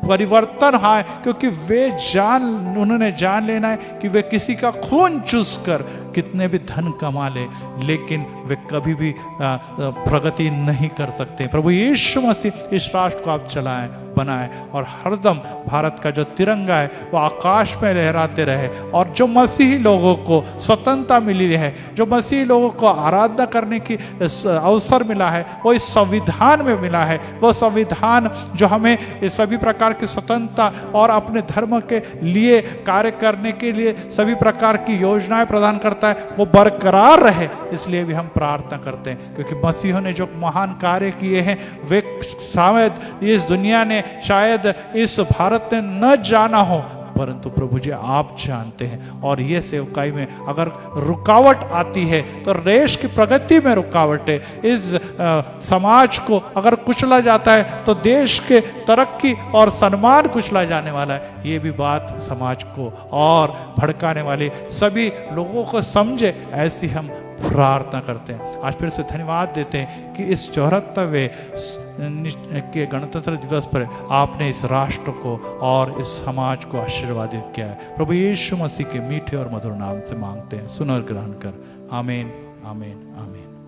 परिवर्तन आए, क्योंकि उन्होंने जान लेना है कि वे किसी का खून चूस कर कितने भी धन कमा ले, लेकिन वे कभी भी प्रगति नहीं कर सकते। प्रभु यीशु मसीह इस राष्ट्र को आप चलाएं, बनाएं और हरदम भारत का जो तिरंगा है वो आकाश में लहराते रहे और जो मसीही लोगों को स्वतंत्रता मिली है, जो मसीही लोगों को आराधना करने की अवसर मिला है, वो इस संविधान में मिला है। वो संविधान जो हमें इस सभी प्रकार की स्वतंत्रता और अपने धर्म के लिए कार्य करने के लिए सभी प्रकार की योजनाएं प्रदान करता है, वो बरकरार रहे। इसलिए भी हम प्रार्थना करते हैं, क्योंकि मसीहों ने जो महान कार्य किए हैं वे शायद इस दुनिया ने, शायद इस भारत ने न जाना हो, परंतु प्रभु जी आप जानते हैं। और ये सेवकाई में अगर रुकावट आती है तो देश की प्रगति में रुकावट है। इस समाज को अगर कुचला जाता है तो देश के तरक्की और सम्मान कुचला जाने वाला है। ये भी बात समाज को और भड़काने वाले सभी लोगों को समझे, ऐसी हम प्रार्थना करते हैं। आज फिर से धन्यवाद देते हैं कि इस 74वें के गणतंत्र दिवस पर आपने इस राष्ट्र को और इस समाज को आशीर्वादित किया है। प्रभु यीशु मसीह के मीठे और मधुर नाम से मांगते हैं, सुन और ग्रहण कर। आमीन, आमीन, आमीन।